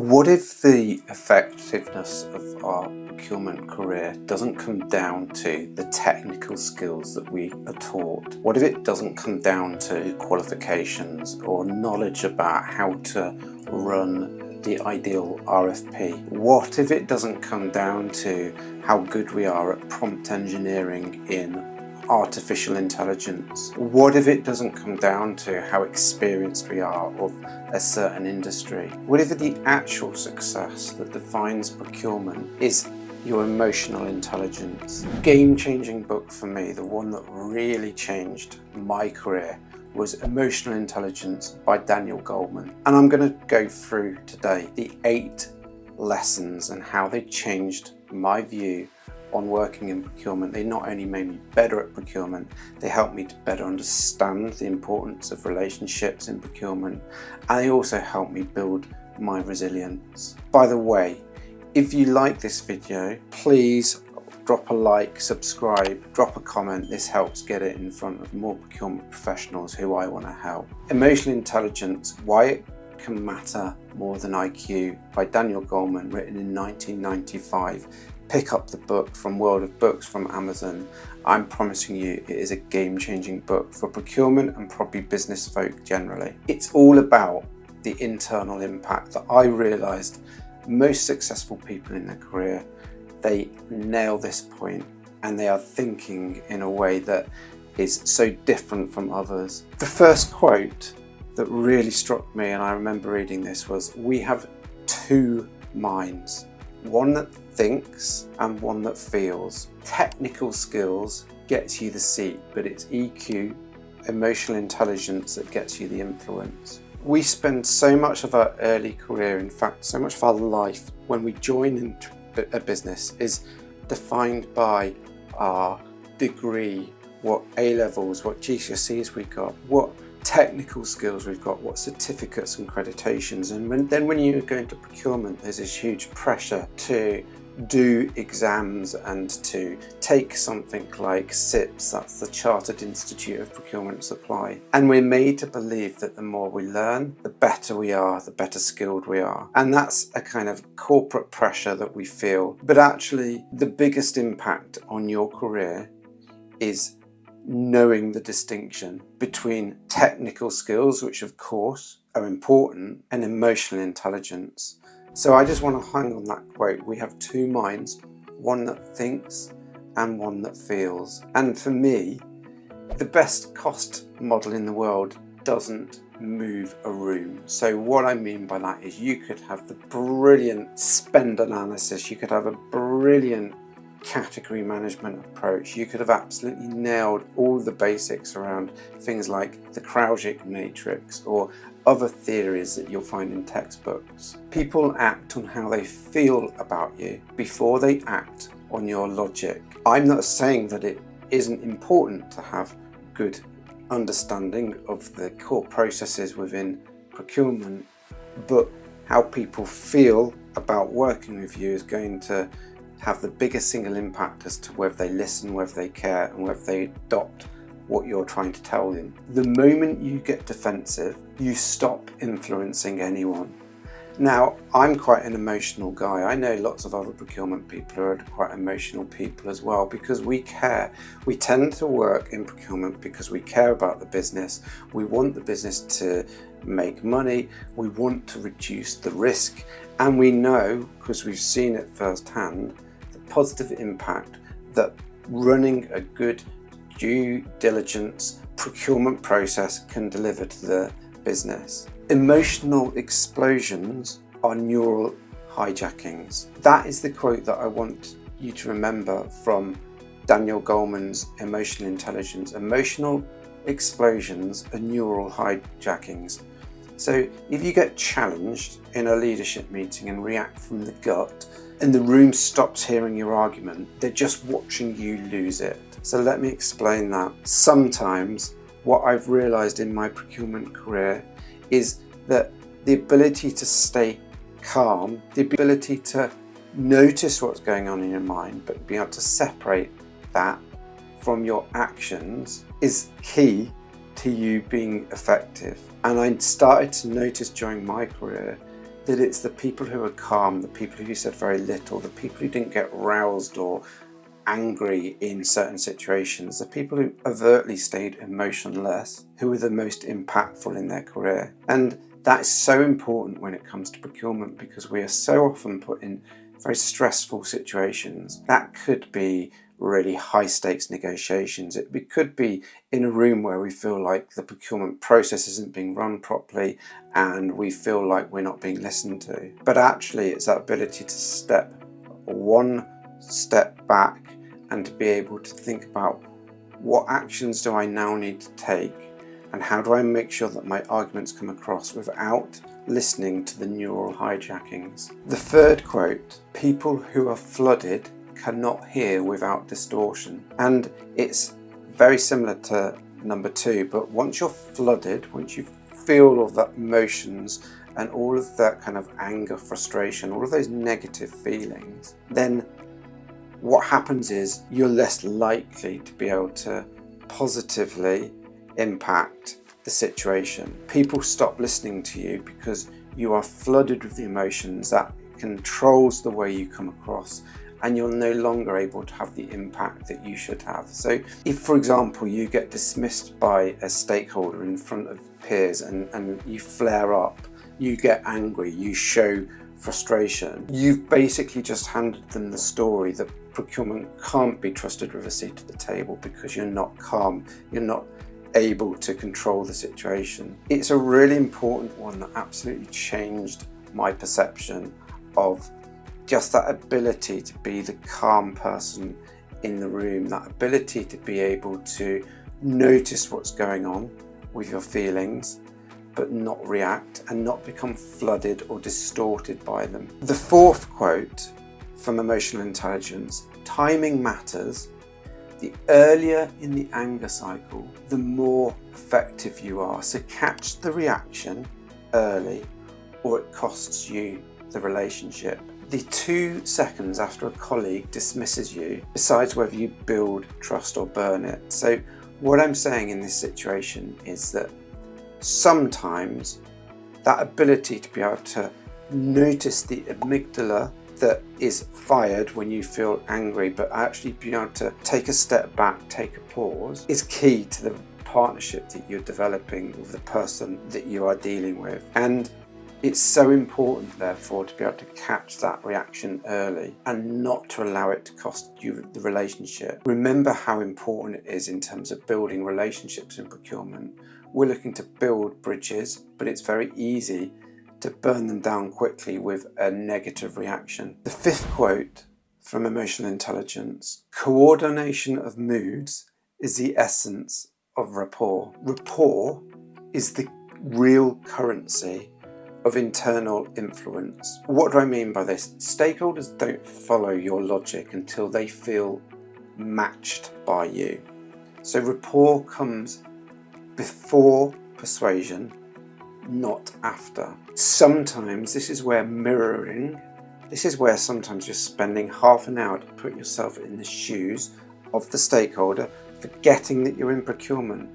What if the effectiveness of our procurement career doesn't come down to the technical skills that we are taught? What if it doesn't come down to qualifications or knowledge about how to run the ideal RFP? What if it doesn't come down to how good we are at prompt engineering in artificial intelligence? What if it doesn't come down to how experienced we are of a certain industry? What if the actual success that defines procurement is your emotional intelligence? Game-changing book for me, the one that really changed my career, was Emotional Intelligence by Daniel Goleman. And I'm going to go through today the 8 lessons and how they changed my view on working in procurement. They not only made me better at procurement, they helped me to better understand the importance of relationships in procurement, and they also helped me build my resilience. By the way, if you like this video, please drop a like, subscribe, drop a comment. This helps get it in front of more procurement professionals who I want to help. Emotional Intelligence, Why It Can Matter More Than IQ by Daniel Goleman, written in 1995. Pick up the book from World of Books from Amazon. I'm promising you it is a game-changing book for procurement and probably business folk generally. It's all about the internal impact that I realised most successful people in their career, they nail this point and they are thinking in a way that is so different from others. The first quote that really struck me, and I remember reading this, was, "We have 2 minds. One that thinks and one that feels." Technical skills gets you the seat, but it's EQ, emotional intelligence, that gets you the influence. We spend so much of our early career, in fact, so much of our life when we join into a business, is defined by our degree, what A-levels, what GCSEs we got, what technical skills we've got, what certificates and accreditations. And when you go into procurement, there's this huge pressure to do exams and to take something like CIPS, that's the Chartered Institute of Procurement Supply. And we're made to believe that the more we learn, the better we are, the better skilled we are. And that's a kind of corporate pressure that we feel. But actually, the biggest impact on your career is knowing the distinction between technical skills, which of course are important, and emotional intelligence. So I just want to hang on that quote. We have 2 minds, one that thinks and one that feels. And for me, the best cost model in the world doesn't move a room. So what I mean by that is you could have the brilliant spend analysis, you could have a brilliant category management approach, you could have absolutely nailed all the basics around things like the Kraujic matrix or other theories that you'll find in textbooks. People act on how they feel about you before they act on your logic. I'm not saying that it isn't important to have good understanding of the core processes within procurement, but how people feel about working with you is going to have the biggest single impact as to whether they listen, whether they care, and whether they adopt what you're trying to tell them. The moment you get defensive, you stop influencing anyone. Now, I'm quite an emotional guy. I know lots of other procurement people are quite emotional people as well, because we care. We tend to work in procurement because we care about the business. We want the business to make money. We want to reduce the risk. And we know, because we've seen it firsthand, the positive impact that running a good due diligence procurement process can deliver to the business. Emotional explosions are neural hijackings. That is the quote that I want you to remember from Daniel Goleman's Emotional Intelligence. Emotional explosions are neural hijackings. So if you get challenged in a leadership meeting and react from the gut, and the room stops hearing your argument, they're just watching you lose it. So let me explain that. Sometimes what I've realized in my procurement career is that the ability to stay calm, the ability to notice what's going on in your mind, but be able to separate that from your actions is key to you being effective. And I started to notice during my career that it's the people who are calm, the people who said very little, the people who didn't get roused or angry in certain situations, the people who overtly stayed emotionless, who were the most impactful in their career. And that is so important when it comes to procurement, because we are so often put in very stressful situations. That could be really high stakes negotiations. It could be in a room where we feel like the procurement process isn't being run properly and we feel like we're not being listened to. But actually it's that ability to step one step back and to be able to think about, what actions do I now need to take, and how do I make sure that my arguments come across without listening to the neural hijackings. The third quote, people who are flooded cannot hear without distortion. And it's very similar to number 2, but once you're flooded, once you feel all of that emotions and all of that kind of anger, frustration, all of those negative feelings, then what happens is you're less likely to be able to positively impact the situation. People stop listening to you because you are flooded with the emotions that controls the way you come across, and you're no longer able to have the impact that you should have. So if, for example, you get dismissed by a stakeholder in front of peers and you flare up, you get angry, you show frustration, you've basically just handed them the story that procurement can't be trusted with a seat at the table because you're not calm, you're not able to control the situation. It's a really important one that absolutely changed my perception of just that ability to be the calm person in the room, that ability to be able to notice what's going on with your feelings, but not react and not become flooded or distorted by them. The fourth quote from Emotional Intelligence, timing matters. The earlier in the anger cycle, the more effective you are. So catch the reaction early or it costs you the relationship. The 2 seconds after a colleague dismisses you decides whether you build trust or burn it. So what I'm saying in this situation is that sometimes that ability to be able to notice the amygdala that is fired when you feel angry, but actually being able to take a step back, take a pause, is key to the partnership that you're developing with the person that you are dealing with. And it's so important, therefore, to be able to catch that reaction early and not to allow it to cost you the relationship. Remember how important it is in terms of building relationships in procurement. We're looking to build bridges, but it's very easy to burn them down quickly with a negative reaction. The 5th quote from Emotional Intelligence, coordination of moods is the essence of rapport. Rapport is the real currency of internal influence. What do I mean by this? Stakeholders don't follow your logic until they feel matched by you. So rapport comes before persuasion, not after. Sometimes this is where sometimes you're spending half an hour to put yourself in the shoes of the stakeholder, forgetting that you're in procurement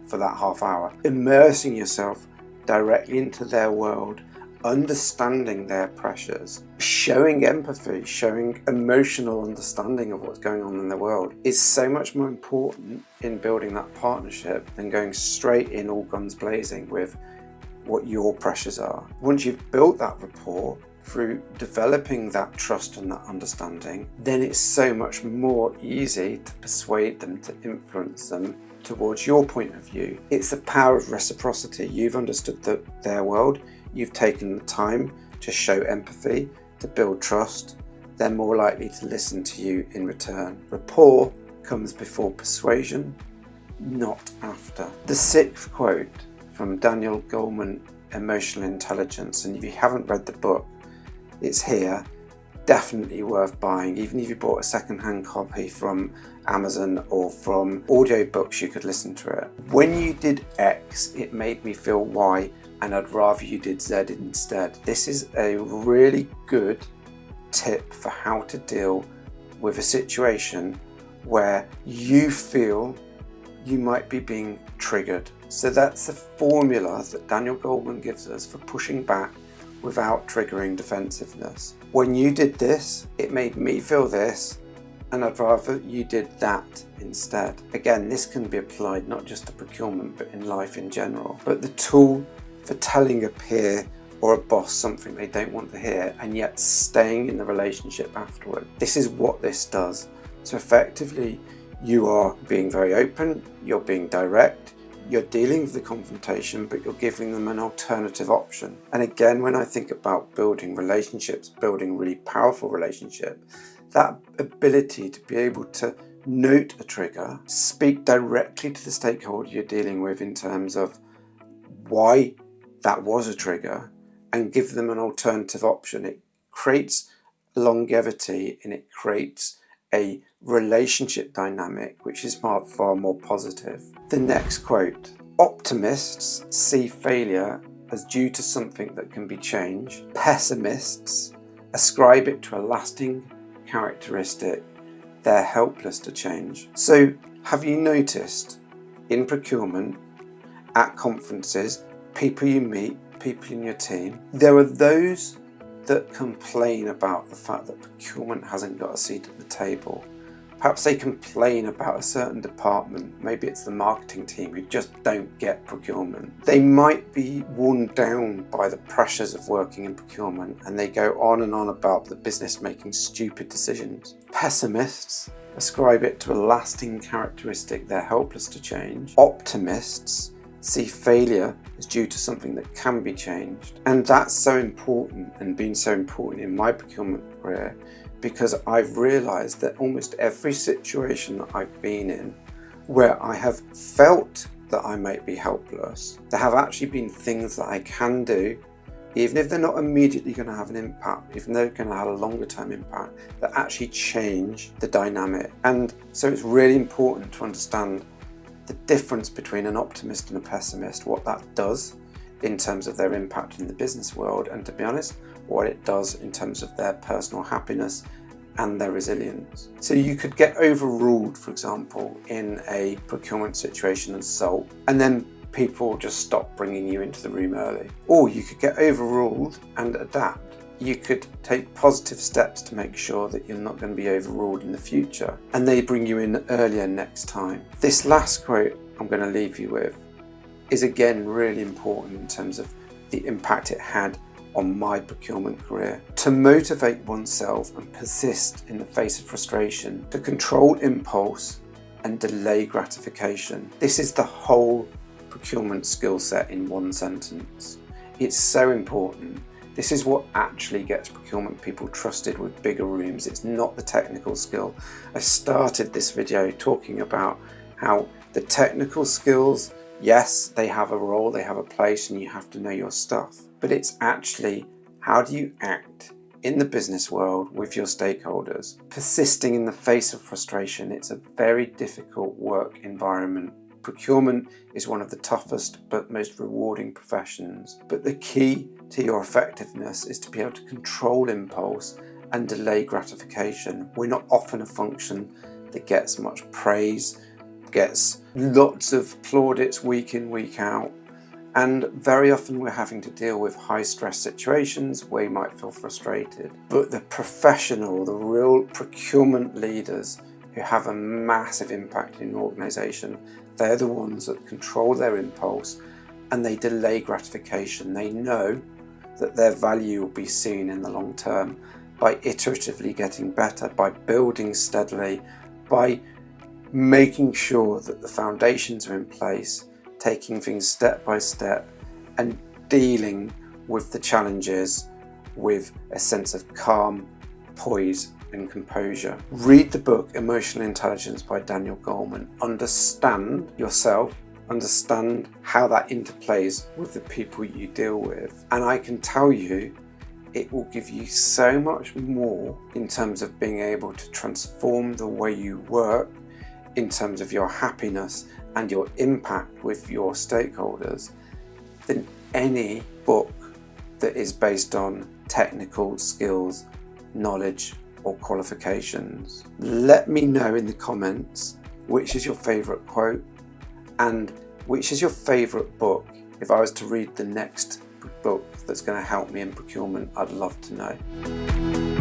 for that half hour, immersing yourself directly into their world, understanding their pressures, showing empathy, showing emotional understanding of what's going on in the world is so much more important in building that partnership than going straight in all guns blazing with what your pressures are. Once you've built that rapport through developing that trust and that understanding, then it's so much more easy to persuade them, to influence them towards your point of view. It's the power of reciprocity. You've understood their world, you've taken the time to show empathy, to build trust, they're more likely to listen to you in return. Rapport comes before persuasion, not after. The 6th quote from Daniel Goleman Emotional Intelligence, and if you haven't read the book, it's here, definitely worth buying. Even if you bought a second-hand copy from Amazon or from audiobooks, you could listen to it. When you did X, it made me feel Y, and I'd rather you did Z instead. This is a really good tip for how to deal with a situation where you feel you might be being triggered. So that's the formula that Daniel Goleman gives us for pushing back without triggering defensiveness. When you did this, it made me feel this, and I'd rather you did that instead. Again, this can be applied not just to procurement, but in life in general. But the tool for telling a peer or a boss something they don't want to hear and yet staying in the relationship afterward. This is what this does. So effectively, you are being very open, you're being direct, you're dealing with the confrontation, but you're giving them an alternative option. And again, when I think about building relationships, building really powerful relationships, that ability to be able to note a trigger, speak directly to the stakeholder you're dealing with in terms of why that was a trigger, and give them an alternative option. It creates longevity and it creates a relationship dynamic which is far more positive. The next quote: optimists see failure as due to something that can be changed. Pessimists ascribe it to a lasting characteristic they're helpless to change. So have you noticed in procurement, at conferences, people you meet, people in your team, there are those that complain about the fact that procurement hasn't got a seat at the table. Perhaps they complain about a certain department, maybe it's the marketing team who just don't get procurement. They might be worn down by the pressures of working in procurement and they go on and on about the business making stupid decisions. Pessimists ascribe it to a lasting characteristic they're helpless to change. Optimists see failure as due to something that can be changed. And that's so important, and been so important in my procurement career, because I've realized that almost every situation that I've been in where I have felt that I might be helpless, there have actually been things that I can do, even if they're not immediately going to have an impact, even though they're going to have a longer term impact, that actually change the dynamic. And so it's really important to understand the difference between an optimist and a pessimist, what that does in terms of their impact in the business world, and to be honest, what it does in terms of their personal happiness and their resilience. So you could get overruled, for example, in a procurement situation and sulk, and then people just stop bringing you into the room early. Or you could get overruled and adapt. You could take positive steps to make sure that you're not going to be overruled in the future, and they bring you in earlier next time. This last quote I'm going to leave you with is again really important in terms of the impact it had on my procurement career. To motivate oneself and persist in the face of frustration, to control impulse and delay gratification. This is the whole procurement skill set in one sentence. It's so important. This is what actually gets procurement people trusted with bigger rooms. It's not the technical skill. I started this video talking about how the technical skills, yes, they have a role, they have a place, and you have to know your stuff. But it's actually, how do you act in the business world with your stakeholders? Persisting in the face of frustration. It's a very difficult work environment. Procurement is one of the toughest but most rewarding professions. But the key to your effectiveness is to be able to control impulse and delay gratification. We're not often a function that gets much praise, gets lots of plaudits week in, week out, and very often we're having to deal with high stress situations where you might feel frustrated. But the professional, the real procurement leaders who have a massive impact in an organization, they're the ones that control their impulse and they delay gratification. They know that their value will be seen in the long term by iteratively getting better, by building steadily, by making sure that the foundations are in place, taking things step by step and dealing with the challenges with a sense of calm, poise and composure. Read the book Emotional Intelligence by Daniel Goleman. Understand yourself, understand how that interplays with the people you deal with. And I can tell you, it will give you so much more in terms of being able to transform the way you work, in terms of your happiness and your impact with your stakeholders, than any book that is based on technical skills, knowledge, or qualifications. Let me know in the comments which is your favourite quote and which is your favourite book if I was to read the next book that's going to help me in procurement, I'd love to know.